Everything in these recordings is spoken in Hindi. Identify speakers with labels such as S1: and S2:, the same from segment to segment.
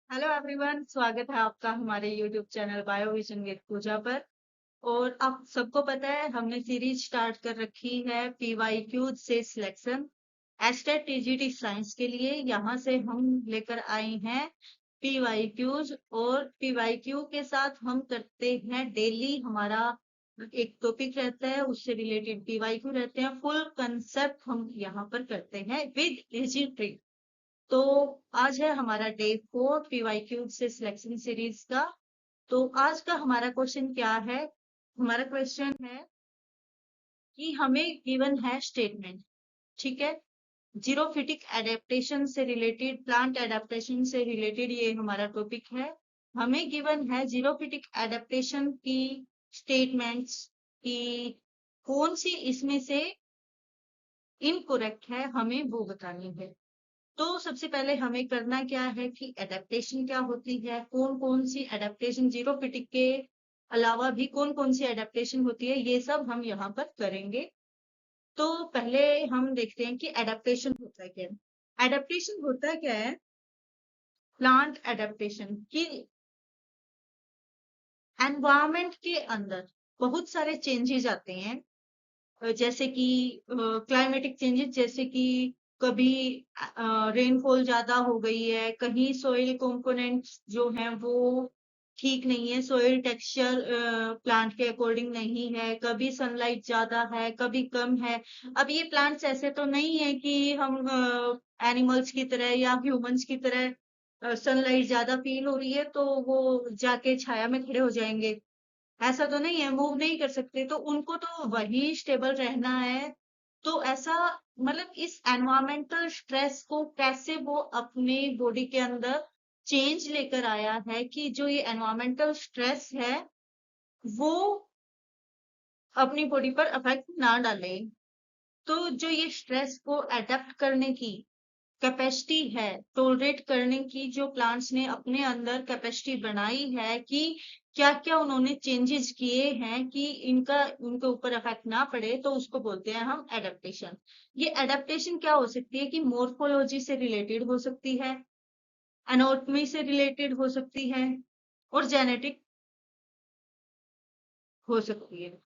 S1: हेलो एवरीवन, स्वागत है आपका हमारे यूट्यूब चैनल बायोविजन विद पूजा पर। और आप सबको पता है हमने सीरीज स्टार्ट कर रखी है पीवाईक्यू से सिलेक्शन एस्टेट टीजीटी साइंस के लिए। यहाँ से हम लेकर आए हैं पीवाईक्यूज, और पीवाईक्यू के साथ हम करते हैं डेली। हमारा एक टॉपिक रहता है, उससे रिलेटेड पीवाईक्यू रहते हैं। फुल कंसेप्ट हम यहाँ पर करते हैं विद इजी ट्रिक। तो आज है हमारा डे 4 पीवाईक्यू से सिलेक्शन सीरीज का। तो आज का हमारा क्वेश्चन क्या है? हमारा क्वेश्चन है कि हमें गिवन है स्टेटमेंट, ठीक है, जीरोफिटिक एडेप्टेशन से रिलेटेड, प्लांट एडेप्टेशन से रिलेटेड ये हमारा टॉपिक है। हमें गिवन है जीरोफिटिक एडेप्टेशन की स्टेटमेंट्स की कौन सी इसमें से इनकरेक्ट है, हमें वो बतानी है। तो सबसे पहले हमें करना क्या है कि एडेप्टेशन क्या होती है, कौन कौन सी एडेप्टेशन, जीरोफिटिक के अलावा भी कौन कौन सी एडेप्टेशन होती है, ये सब हम यहाँ पर करेंगे। तो पहले हम देखते हैं कि एडेप्टेशन होता क्या है। एडेप्टेशन होता क्या है? प्लांट एडेप्टेशन की एनवायरमेंट के अंदर बहुत सारे चेंजेस आते हैं, जैसे कि क्लाइमेटिक चेंजेस, जैसे कि कभी रेनफॉल ज्यादा हो गई है, कहीं सोइल कंपोनेंट्स जो हैं वो ठीक नहीं है, सोइल टेक्सचर प्लांट के अकॉर्डिंग नहीं है, कभी सनलाइट ज्यादा है कभी कम है। अब ये प्लांट्स ऐसे तो नहीं है कि हम एनिमल्स की तरह या ह्यूमंस की तरह सनलाइट ज्यादा फील हो रही है तो वो जाके छाया में खड़े हो जाएंगे। ऐसा तो नहीं है, मूव नहीं कर सकते, तो उनको तो वही स्टेबल रहना है। तो ऐसा मतलब इस एनवायरमेंटल स्ट्रेस को कैसे वो अपने बॉडी के अंदर चेंज लेकर आया है कि जो ये एनवायरमेंटल स्ट्रेस है वो अपनी बॉडी पर अफेक्ट ना डाले। तो जो ये स्ट्रेस को अडेप्ट करने की कैपेसिटी है, टोलरेट करने की जो प्लांट्स ने अपने अंदर कैपेसिटी बनाई है, कि क्या क्या उन्होंने चेंजेस किए हैं कि इनका उनके ऊपर इफेक्ट ना पड़े, तो उसको बोलते हैं हम एडेप्टेशन। ये एडेप्टेशन क्या हो सकती है कि मोर्फोलॉजी से रिलेटेड हो सकती है, एनाटॉमी से रिलेटेड हो सकती है, और जेनेटिक हो सकती है।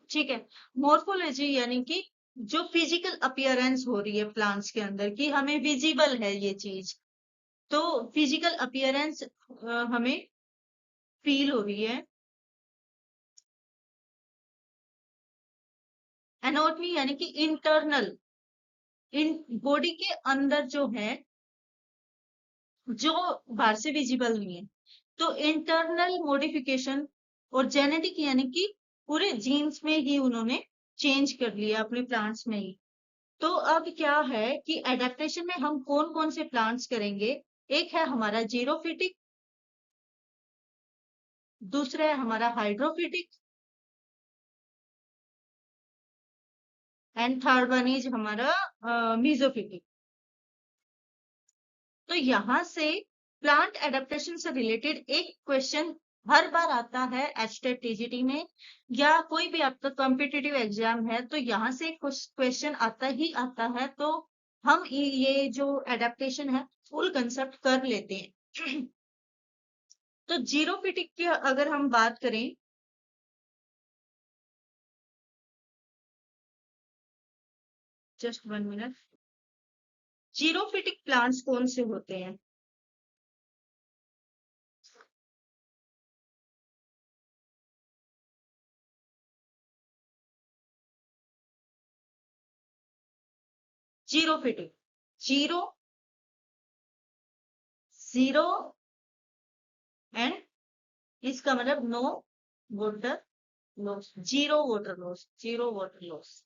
S1: ठीक है। मोर्फोलॉजी यानी कि जो फिजिकल अपीयरेंस हो रही है प्लांट्स के अंदर, कि हमें विजिबल है ये चीज, तो फिजिकल अपीयरेंस हमें फील हो रही है। एनाटॉमी यानी कि इंटरनल, इन बॉडी के अंदर जो है, जो बाहर से विजिबल नहीं है, तो इंटरनल मॉडिफिकेशन। और जेनेटिक यानी कि पूरे जीन्स में ही उन्होंने चेंज कर लिया अपने प्लांट्स में ही। तो अब क्या है कि एडेप्टेशन में हम कौन कौन से प्लांट्स करेंगे? एक है हमारा जीरोफिटिक, दूसरा है हमारा हाइड्रोफिटिक, एंड थर्ड वन इज हमारा मीजोफिटिक। तो यहाँ से प्लांट एडेप्टेशन से रिलेटेड एक क्वेश्चन हर बार आता है एचटेट टीजीटी में, या कोई भी आपका कॉम्पिटिटिव एग्जाम है तो यहाँ से क्वेश्चन आता ही आता है। तो हम ये जो एडेप्टेशन है फुल कंसेप्ट कर लेते हैं। तो जीरोफिटिक की अगर हम बात करें, जस्ट 1 मिनट, जीरोफिटिक प्लांट्स कौन से होते हैं? जीरोफिटिक, जीरो, जीरो एंड, इसका मतलब no water loss, zero water loss, zero water loss.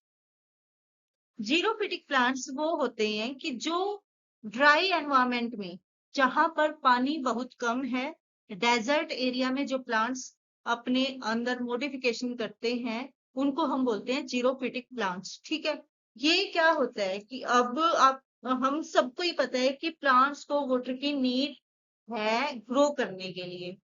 S1: Xerophytic plants वो होते हैं कि जो ड्राई एनवायरमेंट में, जहां पर पानी बहुत कम है, डेजर्ट एरिया में जो प्लांट्स अपने अंदर मॉडिफिकेशन करते हैं, उनको हम बोलते हैं जीरोफिटिक प्लांट्स। ठीक है। ये क्या होता है कि अब आप, हम सबको ही पता है कि प्लांट्स को वाटर की नीड है ग्रो करने के लिए।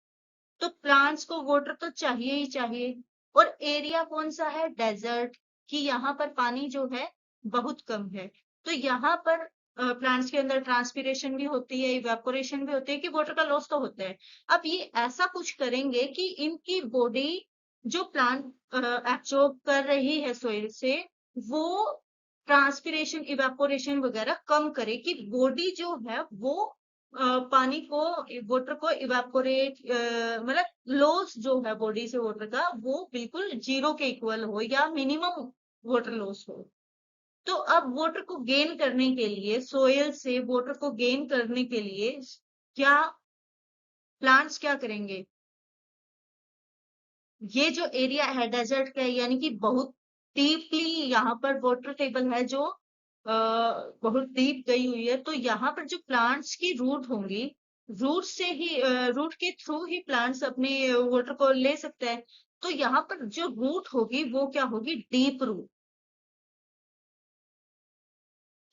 S1: तो प्लांट्स को वाटर तो चाहिए ही चाहिए। और एरिया कौन सा है? डेजर्ट, कि यहाँ पर पानी जो है बहुत कम है। तो यहाँ पर प्लांट्स के अंदर ट्रांसपीरेशन भी होती है, इवेपोरेशन भी होती है, कि वाटर का लॉस तो होता है। अब ये ऐसा कुछ करेंगे कि इनकी बॉडी जो प्लांट एब्जॉर्ब कर रही है सोइल से, वो ट्रांसपीरेशन इवेपोरेशन वगैरह कम करे, कि बॉडी जो है वो पानी को, वाटर को इवेपोरेट, मतलब लॉस जो है बॉडी से वाटर का, वो बिल्कुल जीरो के इक्वल हो या मिनिमम वाटर लॉस हो। तो अब वाटर को गेन करने के लिए, सोयल से वाटर को गेन करने के लिए क्या प्लांट्स क्या करेंगे? ये जो एरिया है डेजर्ट का, यानी कि बहुत डीपली यहाँ पर वाटर टेबल है जो बहुत डीप गई हुई है, तो यहाँ पर जो प्लांट्स की रूट होंगी, रूट से ही, रूट के थ्रू ही प्लांट्स अपने वाटर को ले सकते हैं। तो यहाँ पर जो रूट होगी वो क्या होगी? Deep root.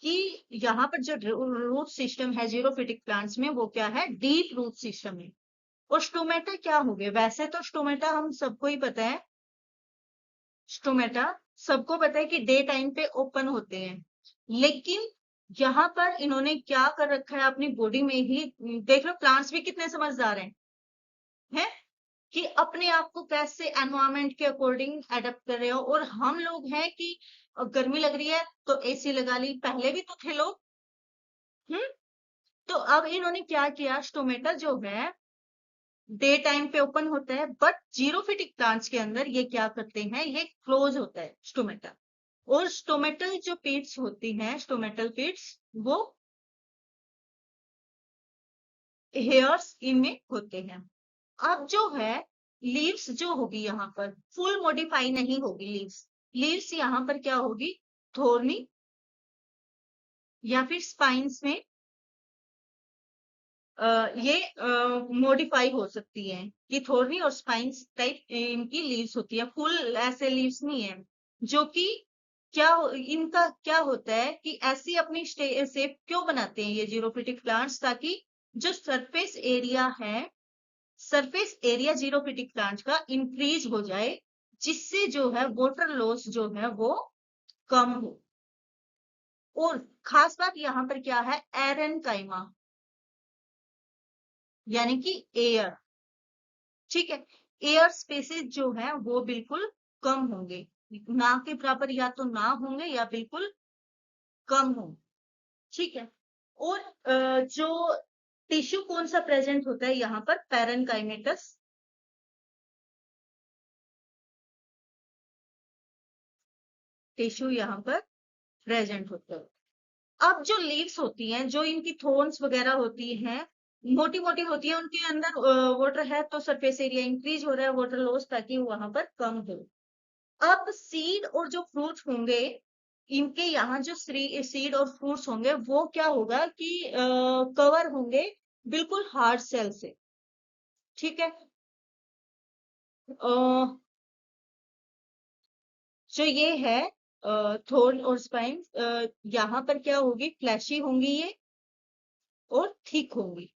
S1: कि यहाँ पर जो रूट सिस्टम है जीरोफिटिक प्लांट्स में, वो क्या है? डीप रूट सिस्टम है। और स्टोमेटा क्या हो गए? वैसे तो स्टोमेटा हम सबको ही पता है, स्टोमेटा सबको पता है कि डे टाइम पे ओपन होते हैं, लेकिन यहाँ पर इन्होंने क्या कर रखा है अपनी बॉडी में ही, देख लो प्लांट्स भी कितने समझदार हैं, कि अपने आप को कैसे एनवायरमेंट के अकॉर्डिंग एडेप्ट कर रहे हो। और हम लोग हैं कि गर्मी लग रही है तो एसी लगा ली, पहले भी तो थे लोग। हम्म। तो अब इन्होंने क्या किया, स्टोमेटा जो है डे टाइम पे ओपन होता है, बट जीरोफिटिक प्लांट्स के अंदर ये क्या करते हैं, ये क्लोज होता है स्टोमेटा। और स्टोमेटल जो पिट्स होती हैं, स्टोमेटल पिट्स, वो हेयर्स इनमें होते हैं। अब जो है लीव्स जो होगी यहाँ पर फुल मॉडिफाई नहीं होगी। लीव्स लीव्स यहाँ पर क्या होगी? थोर्नी या फिर स्पाइन्स में ये मॉडिफाई हो सकती है, कि थोर्नी और स्पाइन्स टाइप इनकी लीव्स होती है, फुल ऐसे लीव्स नहीं है। जो कि इनका क्या होता है कि ऐसी अपनी शेप क्यों बनाते हैं ये जीरोफिटिक प्लांट्स? ताकि जो सरफेस एरिया जीरोफिटिक प्लांट का इंक्रीज हो जाए, जिससे जो है वाटर लॉस जो है वो कम हो। और खास बात यहाँ पर क्या है? एरन काइमा, यानी कि एयर। ठीक है, एयर स्पेसेस जो है वो बिल्कुल कम होंगे, ना के बराबर या तो ना होंगे या बिल्कुल कम होंगे। ठीक है। और जो टिश्यू कौन सा प्रेजेंट होता है यहाँ पर? पैरेनकाइमेटस। टिश्यू यहाँ पर प्रेजेंट होता है। अब जो लीव्स होती हैं, जो इनकी थोर्न्स वगैरह होती हैं, मोटी मोटी होती है, उनके अंदर वाटर है तो सरफेस एरिया इंक्रीज हो रहा है, वाटर लॉस ताकि वहां पर कम हो। अब सीड और जो फ्रूट्स होंगे, इनके यहाँ जो सीड और फ्रूट्स होंगे, वो क्या होगा कि कवर होंगे बिल्कुल हार्ड सेल से। ठीक है। जो ये है थोर्न और स्पाइन, यहाँ पर क्या होगी? फ्लैशी होंगी ये, और थिक होंगी।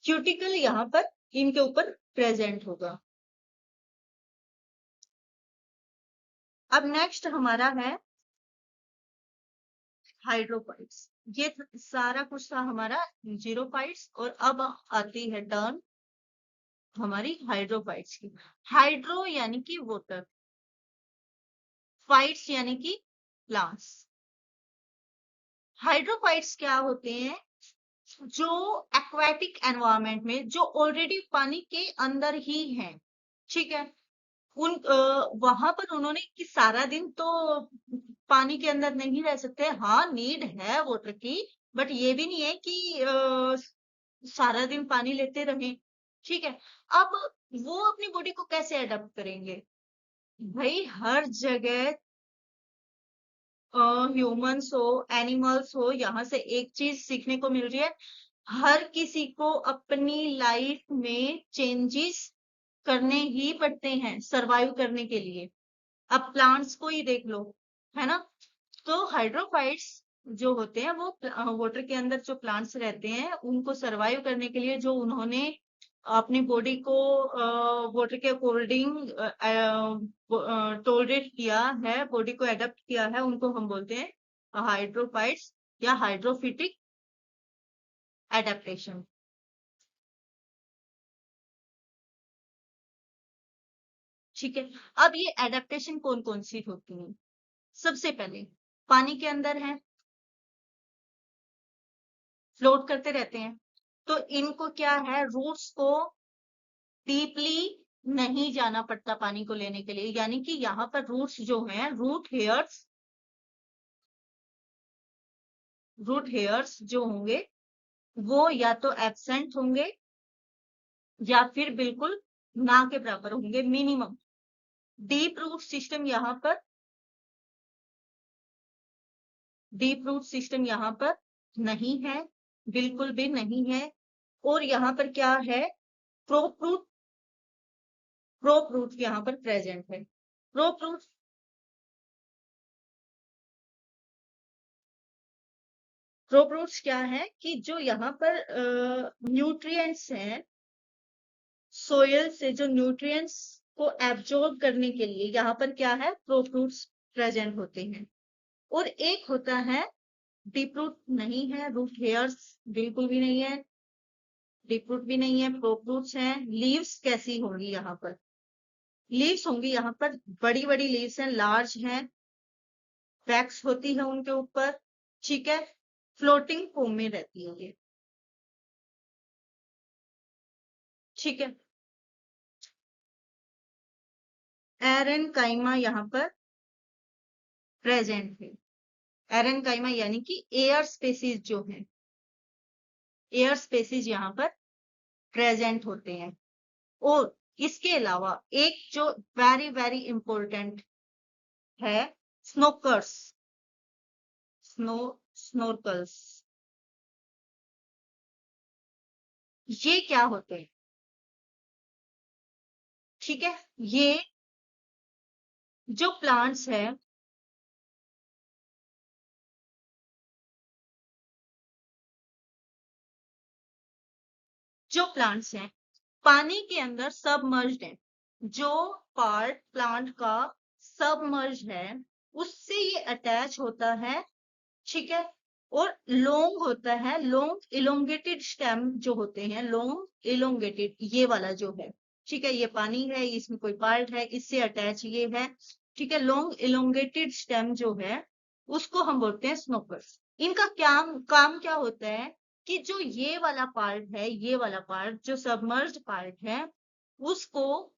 S1: क्यूटिकल यहाँ पर इनके ऊपर प्रेजेंट होगा। अब नेक्स्ट हमारा है हाइड्रोफाइट्स। ये सारा कुछ था हमारा जीरोफाइट्स, और अब आती है टर्न हमारी हाइड्रोफाइट्स की। हाइड्रो यानी कि वाटर, फाइट्स यानी कि प्लांट्स। हाइड्रोफाइट्स क्या होते हैं? जो एक्वाटिक एनवायरनमेंट में, जो ऑलरेडी पानी के अंदर ही हैं, ठीक है, वहां पर उन्होंने कि सारा दिन तो पानी के अंदर नहीं रह सकते, हाँ नीड है वाटर की, बट ये भी नहीं है कि सारा दिन पानी लेते रहें। ठीक है। अब वो अपनी बॉडी को कैसे अडेप्ट करेंगे? भाई हर जगह ह्यूमंस हो, एनिमल्स हो, यहाँ से एक चीज सीखने को मिल रही है, हर किसी को अपनी लाइफ में चेंजेस करने ही पड़ते हैं सरवाइव करने के लिए। अब प्लांट्स को ही देख लो, है ना? तो हाइड्रोफाइट्स जो होते हैं वो वाटर के अंदर जो प्लांट्स रहते हैं, उनको सरवाइव करने के लिए जो उन्होंने अपनी बॉडी को वाटर के अकॉर्डिंग टोलरेट किया है, बॉडी को एडेप्ट किया है, उनको हम बोलते हैं हाइड्रोफाइट्स। या हाइड्रोफिटिक एडेप्टेशन। ठीक है, अब ये एडेप्टेशन कौन कौन सी होती है? सबसे पहले पानी के अंदर है, फ्लोट करते रहते हैं, तो इनको क्या है, रूट्स को डीपली नहीं जाना पड़ता पानी को लेने के लिए, यानी कि यहाँ पर रूट्स जो हैं, रूट हेयर्स जो होंगे वो या तो एब्सेंट होंगे या फिर बिल्कुल ना के बराबर होंगे, मिनिमम। डीप रूट सिस्टम यहाँ पर नहीं है, बिल्कुल भी नहीं है। और यहाँ पर क्या है, प्रोप रूट यहाँ पर प्रेजेंट है। प्रोप रूट्स क्या है कि जो यहाँ पर न्यूट्रिएंट्स हैं, सोयल से जो न्यूट्रिएंट्स को एब्जॉर्ब करने के लिए यहाँ पर क्या है, प्रोप रूट्स प्रेजेंट होते हैं। और एक होता है डीप रूट, नहीं है, रूट हेयर्स बिल्कुल भी नहीं है, डीप रूट भी नहीं है, प्रोप रूट्स हैं। लीव्स कैसी होंगी यहाँ पर, लीव्स होंगी यहाँ पर बड़ी बड़ी लीव्स हैं, लार्ज हैं, वैक्स होती है उनके ऊपर। ठीक है, फ्लोटिंग फॉर्म में रहती है ये। ठीक है, एरेनकाइमा यहाँ पर प्रेजेंट है। एरेनकाइमा यानी कि एयर स्पेसीज जो है, एयर स्पेसीज यहाँ पर प्रेजेंट होते हैं। और इसके अलावा एक जो वेरी वेरी इंपॉर्टेंट है, स्नोकर्स, स्नोर्कल्स, ये क्या होते हैं? ठीक है, ये जो प्लांट्स है, पानी के अंदर सबमर्ज्ड है। जो पार्ट प्लांट का सबमर्ज है उससे ये अटैच होता है। ठीक है, और लॉन्ग होता है, लॉन्ग इलोंगेटेड स्टेम जो होते हैं, लॉन्ग इलोंगेटेड, ये वाला जो है। ठीक है, ये पानी है, इसमें कोई पार्ट है, इससे अटैच ये है। ठीक है, लॉन्ग इलोंगेटेड स्टेम जो है उसको हम बोलते हैं स्नोकर्स। इनका काम क्या होता है कि जो ये वाला पार्ट है, ये वाला पार्ट जो सबमर्ज्ड पार्ट है, उसको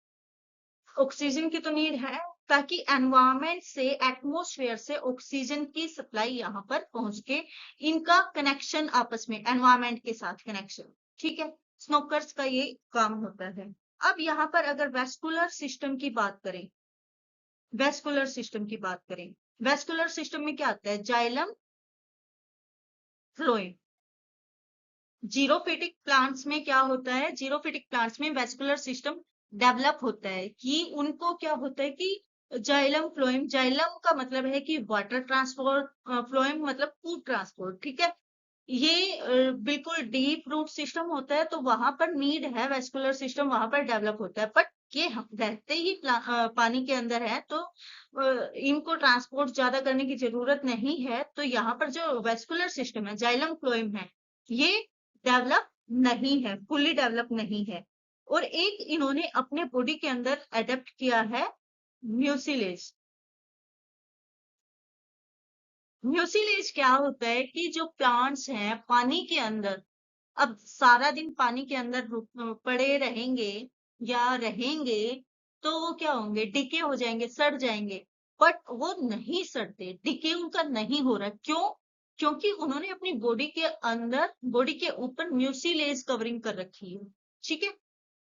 S1: ऑक्सीजन की तो नीड है, ताकि एनवायरमेंट से, एटमॉस्फेयर से ऑक्सीजन की सप्लाई यहाँ पर पहुंच के इनका कनेक्शन आपस में, एनवायरमेंट के साथ कनेक्शन। ठीक है, स्नोकर्स का ये काम होता है। अब यहाँ पर अगर वेस्कुलर सिस्टम की बात करें, वेस्कुलर सिस्टम में क्या आता है, जाइलम, फ्लोएम। जीरोफिटिक प्लांट्स में क्या होता है, जीरोफिटिक प्लांट्स में वेस्कुलर सिस्टम डेवलप होता है कि उनको क्या होता है कि जाइलम, फ्लोएम, जाइलम का मतलब है कि वाटर ट्रांसपोर्ट, फ्लोएम मतलब फूड ट्रांसपोर्ट। ठीक है, ये बिल्कुल डीप रूट सिस्टम होता है, तो वहां पर नीड है, वेस्कुलर सिस्टम वहां पर डेवलप होता है। बट ये रहते ही पानी के अंदर है, तो इनको ट्रांसपोर्ट ज्यादा करने की जरूरत नहीं है। तो यहाँ पर जो वेस्कुलर सिस्टम है, जाइलम, फ्लोएम है, ये डेवलप नहीं है, फुल्ली डेवलप नहीं है। और एक इन्होंने अपने बॉडी के अंदर एडेप्ट किया है, म्यूसिलेज। म्यूसिलेज क्या होता है कि जो प्लांट्स हैं पानी के अंदर, अब सारा दिन पानी के अंदर पड़े रहेंगे या रहेंगे, तो वो क्या होंगे, डिके हो जाएंगे, सड़ जाएंगे। बट वो नहीं सड़ते, डिके उनका नहीं हो रहा। क्यों? क्योंकि उन्होंने अपनी बॉडी के अंदर, बॉडी के ऊपर म्यूसिलेज कवरिंग कर रखी है। ठीक है,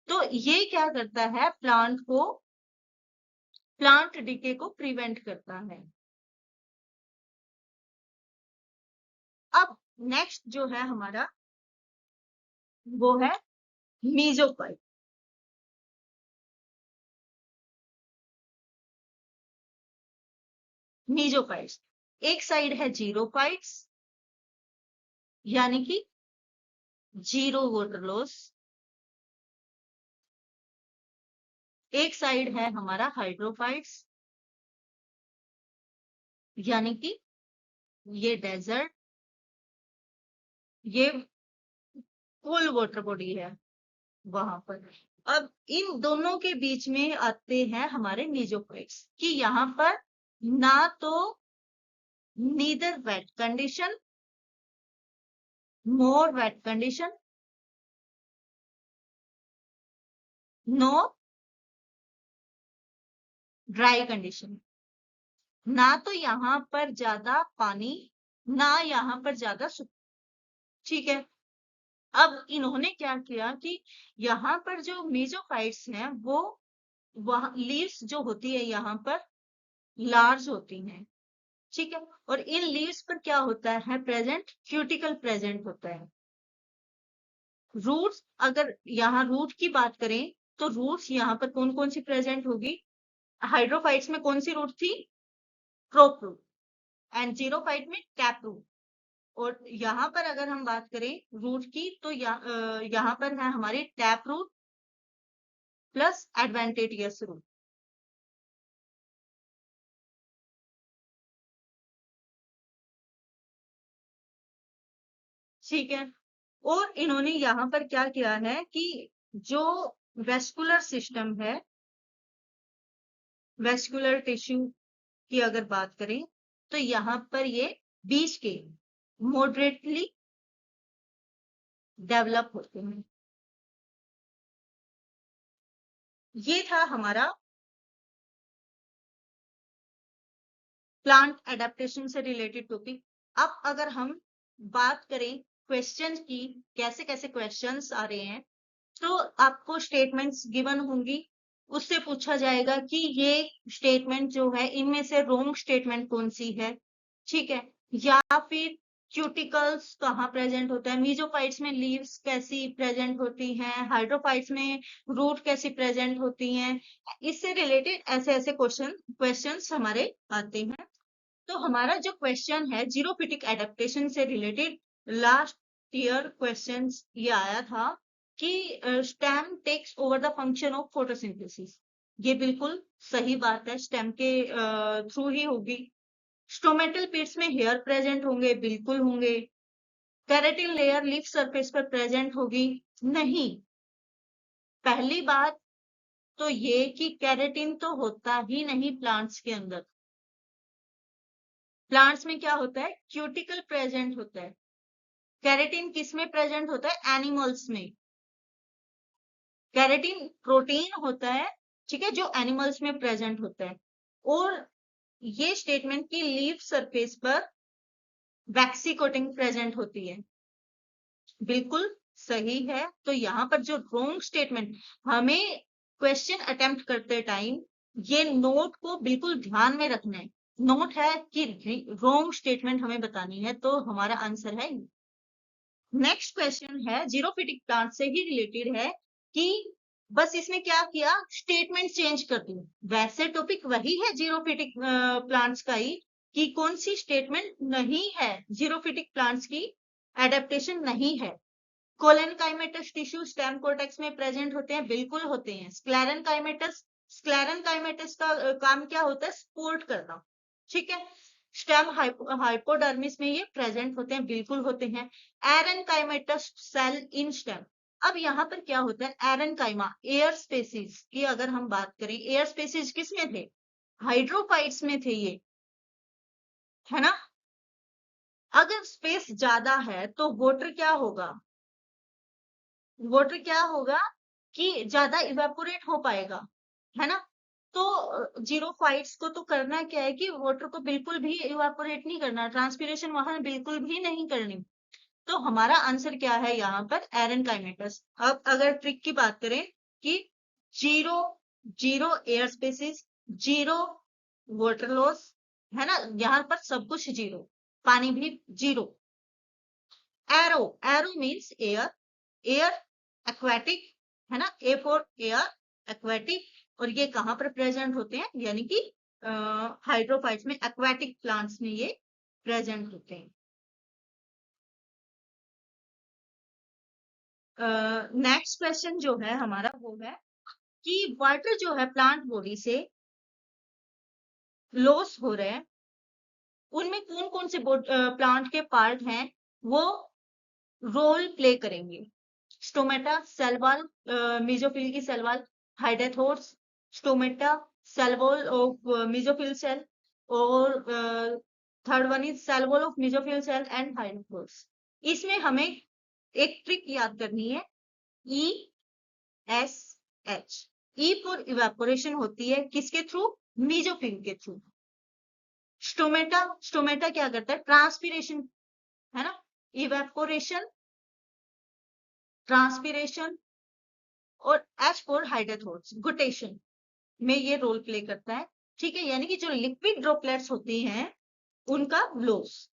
S1: तो ये क्या करता है, प्लांट डिके को प्रिवेंट करता है। अब नेक्स्ट जो है हमारा, वो है मीजोफाइट। मीजोफाइट्स, एक साइड है जीरोफाइट्स यानी कि जीरो वाटर लॉस, एक साइड है हमारा हाइड्रोफाइट्स यानी कि ये डेजर्ट, ये फुल वाटर बॉडी है वहां पर। अब इन दोनों के बीच में आते हैं हमारे मीजोफाइट्स कि यहाँ पर ना तो neither wet condition, more wet condition, no dry condition. ना तो यहाँ पर ज्यादा पानी, ना यहाँ पर ज्यादा ठीक है। अब इन्होंने क्या किया कि यहाँ पर जो मेसोफाइट्स हैं वो वहां लीव्स जो होती है यहाँ पर लार्ज होती हैं, ठीक है। और इन लीव्स पर क्या होता है प्रेजेंट, क्यूटिकल प्रेजेंट होता है। रूट्स, अगर यहाँ रूट की बात करें तो रूट्स यहाँ पर कौन कौन सी प्रेजेंट होगी, हाइड्रोफाइट्स में कौन सी रूट थी, प्रोप रूट, एंड जीरोफाइट में टैप रूट। और यहाँ पर अगर हम बात करें रूट की तो यहाँ पर है हमारी टैप रूट प्लस एडवांटेटियस रूट। ठीक है। और इन्होंने यहाँ पर क्या किया है कि जो वेस्कुलर सिस्टम है, वेस्कुलर टिश्यू की अगर बात करें तो यहाँ पर ये बीच के मॉडरेटली डेवलप होते हैं। ये था हमारा प्लांट एडेप्टेशन से रिलेटेड टॉपिक। अब अगर हम बात करें क्वेश्चन की, कैसे कैसे क्वेश्चंस आ रहे हैं, तो आपको स्टेटमेंट्स गिवन होंगी, उससे पूछा जाएगा कि ये स्टेटमेंट जो है इनमें से रोंग स्टेटमेंट कौन सी है, ठीक है। या फिर क्यूटिकल्स कहाँ प्रेजेंट होता है, मीजोफाइट्स में लीव्स कैसी प्रेजेंट होती हैं, हाइड्रोफाइट्स में रूट कैसी प्रेजेंट होती हैं, इससे रिलेटेड ऐसे ऐसे क्वेश्चंस हमारे आते हैं। तो हमारा जो क्वेश्चन है जीरोफिटिक एडेप्टेशन से रिलेटेड, लास्ट ईयर क्वेश्चन ये आया था कि stem takes over the function of photosynthesis. ये बिल्कुल सही बात है, स्टेम के थ्रू ही होगी। स्टोमेटल पिट्स में हेयर प्रेजेंट होंगे, बिल्कुल होंगे। केराटिन लेयर लीफ सरफेस पर प्रेजेंट होगी, नहीं। पहली बात तो ये कि केराटिन तो होता ही नहीं प्लांट्स के अंदर। प्लांट्स में क्या होता है, क्यूटिकल प्रेजेंट होता है। केराटिन किस में प्रेजेंट होता है, एनिमल्स में। केराटिन प्रोटीन होता है, ठीक है, जो एनिमल्स में प्रेजेंट होता है। और ये स्टेटमेंट की लीफ सरफेस पर वैक्सी कोटिंग प्रेजेंट होती है, बिल्कुल सही है। तो यहाँ पर जो रोंग स्टेटमेंट, हमें क्वेश्चन अटेम्प्ट करते टाइम ये नोट को बिल्कुल ध्यान में रखना है। नोट है कि रोंग स्टेटमेंट हमें बतानी है, तो हमारा आंसर है। नेक्स्ट क्वेश्चन है जीरोफिटिक प्लांट से ही रिलेटेड है कि बस इसमें क्या किया, स्टेटमेंट चेंज कर दी। वैसे टॉपिक वही है जीरोफिटिक प्लांट्स का ही, कि कौन सी स्टेटमेंट नहीं है जीरोफिटिक प्लांट्स की, एडेप्टेशन नहीं है। कोलेनकाइमेटस टिश्यू स्टेम कोर्टेक्स में प्रेजेंट होते हैं, बिल्कुल होते हैं। स्क्लेरेनकाइमेटस का काम क्या होता है, सपोर्ट करना, ठीक है। स्टेम हाइपोडर्मिस में ये प्रेजेंट होते हैं, बिल्कुल होते हैं। एरेनकाइमेटस सेल इन स्टेम। अब यहाँ पर क्या होता है, एरेनकाइमा एयर स्पेसीज की अगर हम बात करें, एयर स्पेसीज किस में थे, हाइड्रोफाइट्स में थे ये, है ना। अगर स्पेस ज्यादा है तो वाटर क्या होगा, वाटर क्या होगा कि ज्यादा इवेपोरेट हो पाएगा, है ना। तो जीरोफाइट्स को तो करना क्या है कि वाटर को बिल्कुल भी इवेपोरेट नहीं करना, ट्रांसपिरेशन वहां बिल्कुल भी नहीं करनी। तो हमारा आंसर क्या है यहाँ पर, एरेनकाइमेटस। अब अगर ट्रिक की बात करें कि zero zero air spaces, zero water loss, है ना, यहाँ पर सब कुछ जीरो, पानी भी zero. Aero, aero means air, air aquatic, है ना, ए फॉर एयर, एक्वेटिक। और ये कहाँ पर प्रेजेंट होते हैं, यानी कि हाइड्रोफाइट्स में, एक्वेटिक प्लांट्स में ये प्रेजेंट होते हैं। नेक्स्ट क्वेश्चन जो है हमारा वो है कि वाटर जो है प्लांट बॉडी से लॉस हो रहे हैं, उनमें कौन कौन से प्लांट के पार्ट हैं वो रोल प्ले करेंगे। स्टोमेटा सेल वॉल, मेसोफिल की cell wall, hydathodes, stomata cell wall of mesophyll cell, और third one is cell wall of mesophyll cell and hydathodes. इसमें हमें एक ट्रिक याद करनी है, E S H. E for evaporation होती है किसके थ्रू? मेसोफिल के थ्रू। स्टोमेटा, स्टोमेटा क्या करता है? ट्रांसपिरेशन, है ना, इवेपोरेशन, ट्रांसपिरेशन, और एच फॉर हाइड्रोथोर्स, गुटेशन में ये रोल प्ले करता है। ठीक है, यानी कि जो लिक्विड ड्रॉपलेट्स होती हैं उनका लॉस।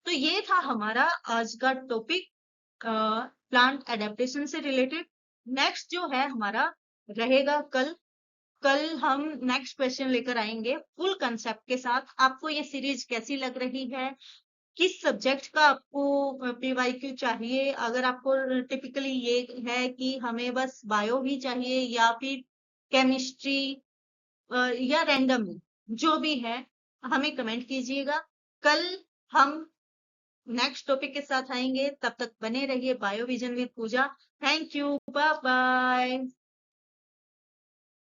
S1: तो ये था हमारा आज का टॉपिक प्लांट एडेप्टेशन से रिलेटेड। नेक्स्ट जो है हमारा रहेगा कल। कल हम नेक्स्ट क्वेश्चन लेकर आएंगे फुल कंसेप्ट के साथ। आपको ये सीरीज कैसी लग रही है? किस सब्जेक्ट का आपको पीवाईक्यू चाहिए? अगर आपको टिपिकली ये है कि हमें बस बायो ही चाहिए, या फिर केमिस्ट्री, या रैंडम, जो भी है हमें कमेंट कीजिएगा। कल हम नेक्स्ट टॉपिक के साथ आएंगे, तब तक बने रहिए bio vision with Puja. Thank you, bye bye.